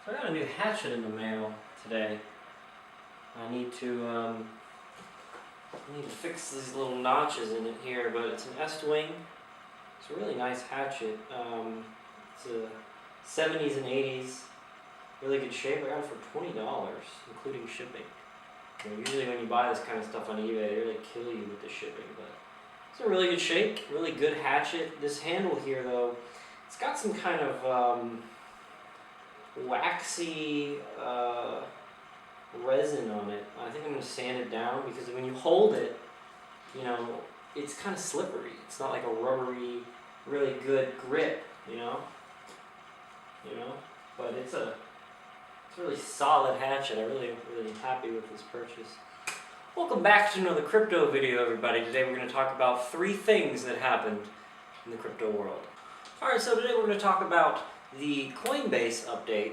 So I got a new hatchet in the mail today. I need to fix these little notches in it here, but it's an Est-wing. It's a really nice hatchet. It's a 70s and 80s, really good shape. I got it for $20, including shipping. Usually when you buy this kind of stuff on eBay, they really kill you with the shipping, but it's in really good shape, really good hatchet. This handle here, though, it's got some kind of waxy resin on it. I think I'm going to sand it down because when you hold it, it's kind of slippery. It's not like a rubbery, really good grip, but it's a really solid hatchet. I'm really happy with this purchase. Welcome back to another crypto video, everybody. Today we're going to talk about 3 things that happened in the crypto world. Alright, so today we're going to talk about the Coinbase update.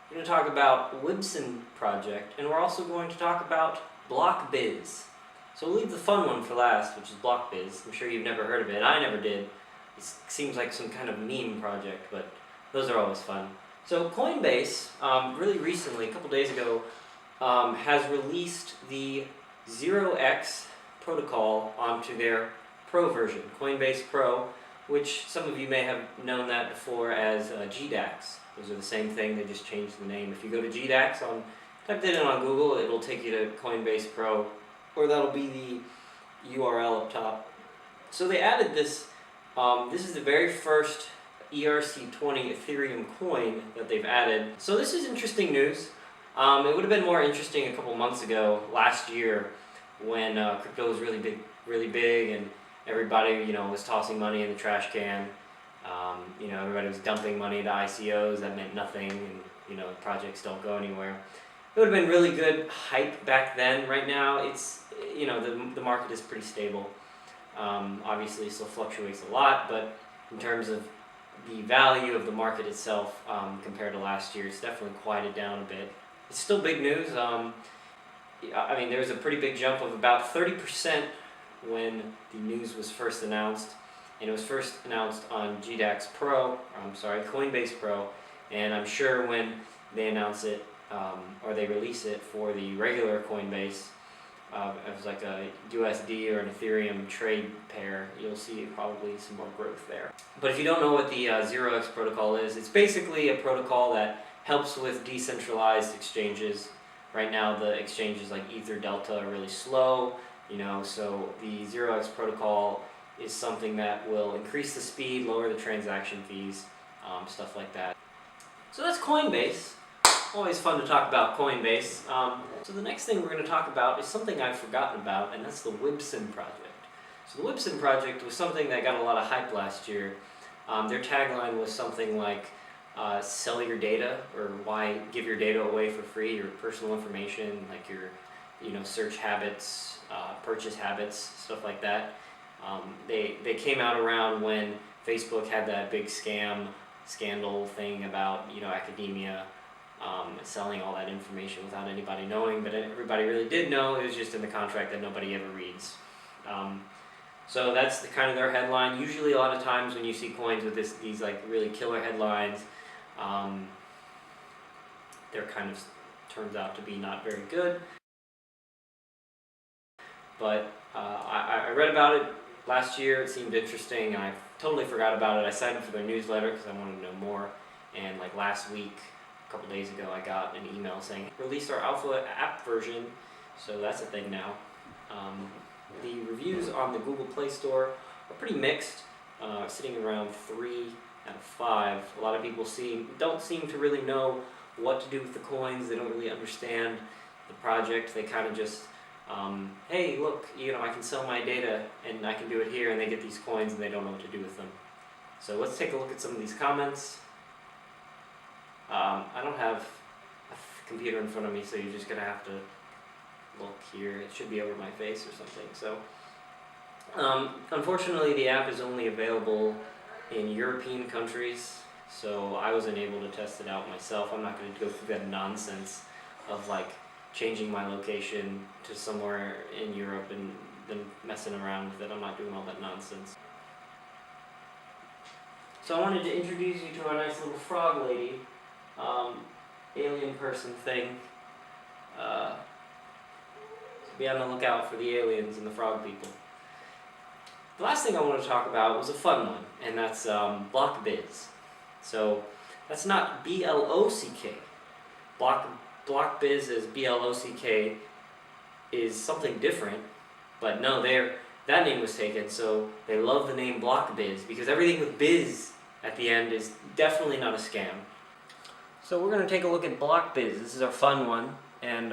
We're going to talk about Wibson project, and we're also going to talk about Blokbiz. So we'll leave the fun one for last, which is Blokbiz. I'm sure you've never heard of it. I never did. It seems like some kind of meme project, but those are always fun. So Coinbase, really recently, a couple days ago, has released the 0x protocol onto their Pro version, Coinbase Pro, which some of you may have known that before as GDAX. Those are the same thing, they just changed the name. If you go to GDAX, type it in on Google, it'll take you to Coinbase Pro, or that'll be the URL up top. So they added this, this is the very first ERC20 Ethereum coin that they've added. So this is interesting news. It would have been more interesting a couple months ago, last year, when crypto was really big, and everybody, was tossing money in the trash can. Everybody was dumping money into ICOs that meant nothing, and projects don't go anywhere. It would have been really good hype back then. Right now, it's the market is pretty stable. Obviously, it still fluctuates a lot, but in terms of the value of the market itself compared to last year, it's definitely quieted down a bit. It's still big news. There was a pretty big jump of about 30% when the news was first announced, and it was first announced on Coinbase Pro, and I'm sure when they announce it or they release it for the regular Coinbase, as like a USD or an Ethereum trade pair, you'll see probably some more growth there. But if you don't know what the 0x protocol is, it's basically a protocol that helps with decentralized exchanges. Right now the exchanges like Ether Delta are really slow, so the 0x protocol is something that will increase the speed, lower the transaction fees, stuff like that. So that's Coinbase. Always fun to talk about Coinbase. So the next thing we're going to talk about is something I've forgotten about, and that's the Wibson project. So the Wibson project was something that got a lot of hype last year. Their tagline was something like, sell your data, or why give your data away for free, your personal information, like your search habits, purchase habits, stuff like that. They came out around when Facebook had that big scandal thing about academia selling all that information without anybody knowing, but everybody really did know. It was just in the contract that nobody ever reads. So that's kind of their headline. Usually a lot of times when you see coins with these like really killer headlines, they're kind of turns out to be not very good. But I read about it last year. It seemed interesting, and I totally forgot about it. I signed up for their newsletter because I wanted to know more, and like last week, a couple days ago, I got an email saying, released our alpha app version, so that's a thing now. The reviews on the Google Play Store are pretty mixed, sitting around 3 out of 5. A lot of people don't seem to really know what to do with the coins. They don't really understand the project. They kind of just, hey, look, I can sell my data and I can do it here, and they get these coins and they don't know what to do with them. So let's take a look at some of these comments. I don't have a computer in front of me, so you're just going to have to look here. It should be over my face or something. So, unfortunately, the app is only available in European countries, so I wasn't able to test it out myself. I'm not going to go through that nonsense of like changing my location to somewhere in Europe and then messing around with it. I'm not doing all that nonsense. So I wanted to introduce you to our nice little frog lady. alien person thing. So be on the lookout for the aliens and the frog people. The last thing I want to talk about was a fun one, and that's Blokbiz. So that's not B-L-O-C-K. Blokbiz is B-L-O-C-K is something different, but no, that name was taken, so they love the name Blokbiz because everything with biz at the end is definitely not a scam. So we're going to take a look at Blokbiz. This is our fun one, and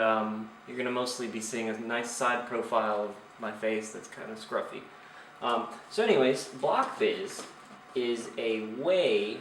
you're going to mostly be seeing a nice side profile of my face that's kind of scruffy. So anyways, Blokbiz is a way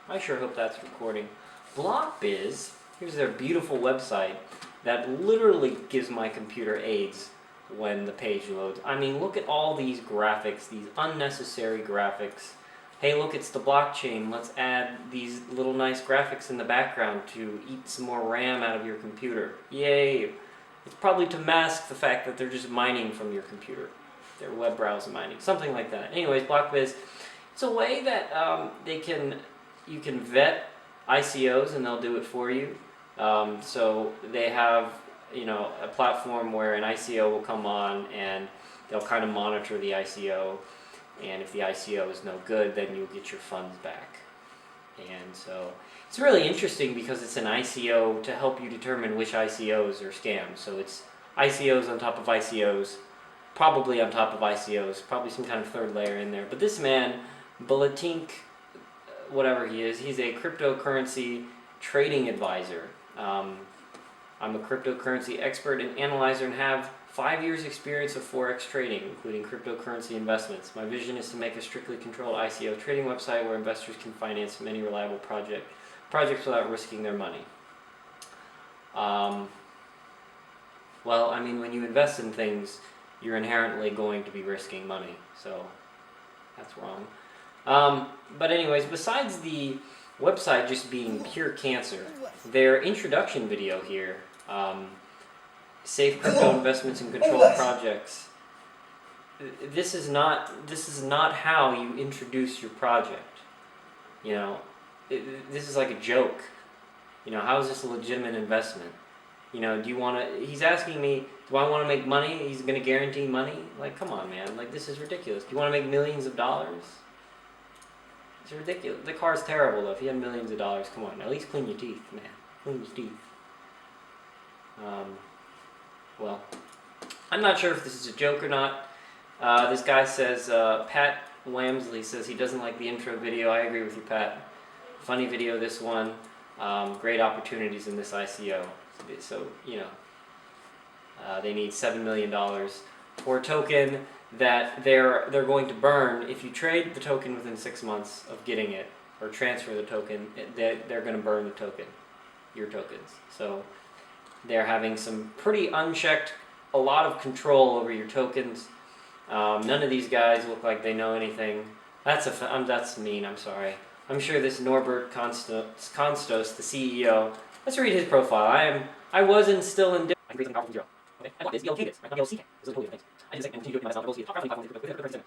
I sure hope that's recording. Blokbiz, here's their beautiful website that literally gives my computer AIDS when the page loads. I mean, look at all these graphics, these unnecessary graphics. Hey, look, it's the blockchain. Let's add these little nice graphics in the background to eat some more RAM out of your computer. Yay! It's probably to mask the fact that they're just mining from your computer. They're web browser mining, something like that. Anyways, Blokbiz, it's a way that you can vet ICOs and they'll do it for you. So they have, a platform where an ICO will come on and they'll kind of monitor the ICO, and if the ICO is no good, then you'll get your funds back. And so it's really interesting because it's an ICO to help you determine which ICOs are scams. So it's ICOs on top of ICOs, probably on top of ICOs, probably some kind of third layer in there. But this man, Balatink, whatever he is, he's a cryptocurrency trading advisor. I'm a cryptocurrency expert and analyzer and have 5 years experience of Forex trading, including cryptocurrency investments. My vision is to make a strictly controlled ICO trading website where investors can finance many reliable projects without risking their money. Well, I mean, when you invest in things, you're inherently going to be risking money, so that's wrong. But anyways, besides the website just being pure cancer, their introduction video here, safe crypto investments and controlled projects. This is not how you introduce your project. This is like a joke. How is this a legitimate investment? He's asking me, do I want to make money? He's going to guarantee money? Like, come on, man. Like, this is ridiculous. Do you want to make millions of dollars? It's ridiculous. The car's terrible, though. If you had millions of dollars, come on. At least clean your teeth, man. Clean your teeth. Well, I'm not sure if this is a joke or not. This guy says, Pat Wamsley says he doesn't like the intro video. I agree with you, Pat. Funny video, this one. Great opportunities in this ICO. So, they need $7 million for a token that they're going to burn. If you trade the token within 6 months of getting it, or transfer the token, they're going to burn the token, your tokens. So they're having some pretty unchecked, a lot of control over your tokens. None of these guys look like they know anything. That's mean, I'm sorry. I'm sure this Norbert Konstos, the CEO, let's read his profile. I was and still in... I'm creating a zero. Okay? I want this, yellow is, right? Not yellow CK. This is a totally different thing. I just say, and continue to do myself, these top platforms,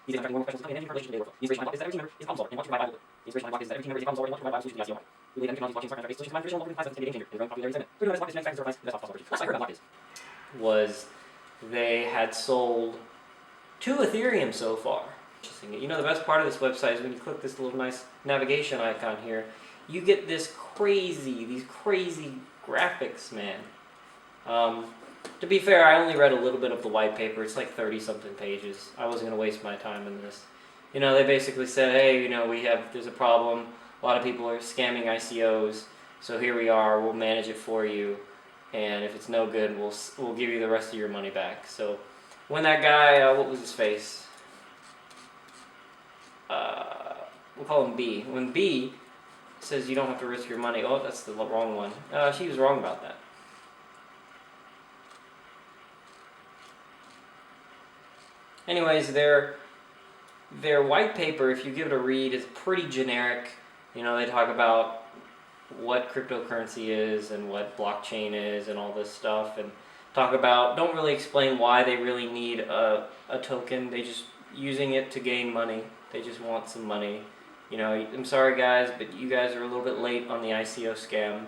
these are more questions, and any relation to data. The inspiration of my block is that every team member is a problem solver, and wants to provide Bible. The inspiration of my block is that every team member is a problem solver, and wants to provide Bible solutions to the ICO market. We believe that technology, blockchain, smart contracts, solutions combined traditional local classes can be a game changer. They're growing popularity segment. Third one is block is next factors are best possible. Last I heard about Blokbiz was they had sold 2 Ethereum so far. The best part of this website is when you click this little nice navigation icon here, you get these crazy graphics, man. To be fair, I only read a little bit of the white paper. It's like 30-something pages. I wasn't going to waste my time in this. They basically said, hey, there's a problem. A lot of people are scamming ICOs, so here we are. We'll manage it for you, and if it's no good, we'll give you the rest of your money back. So when that guy, what was his face? We'll call him B. When B says you don't have to risk your money, oh, that's the wrong one. She was wrong about that. Anyways, their white paper, if you give it a read, is pretty generic. They talk about what cryptocurrency is and what blockchain is and all this stuff, and don't really explain why they really need a token. They just using it to gain money. They just want some money. You know, I'm sorry guys, but you guys are a little bit late on the ICO scam.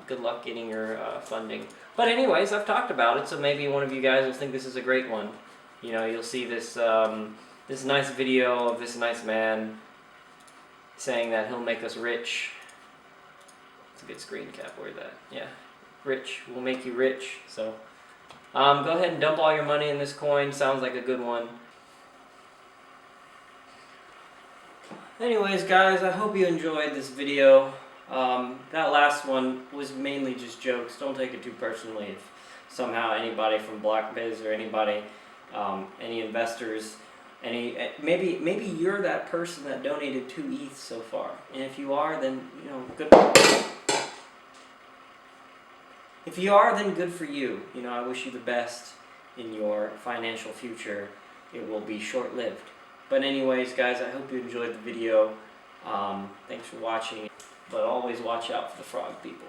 Good luck getting your funding. But anyways, I've talked about it, so maybe one of you guys will think this is a great one. You know, you'll see this this nice video of this nice man saying that he'll make us rich. It's a good screen cap, where's that? Yeah, rich, we'll make you rich. So go ahead and dump all your money in this coin. Sounds like a good one. Anyways guys, I hope you enjoyed this video. That last one was mainly just jokes. Don't take it too personally if somehow anybody from Blokbiz or anybody, any investors, maybe you're that person that donated 2 ETH so far. And if you are, then you know, good. If you are, then good for you. You know, I wish you the best in your financial future. It will be short-lived. But anyways, guys, I hope you enjoyed the video. Thanks for watching. But always watch out for the frog people.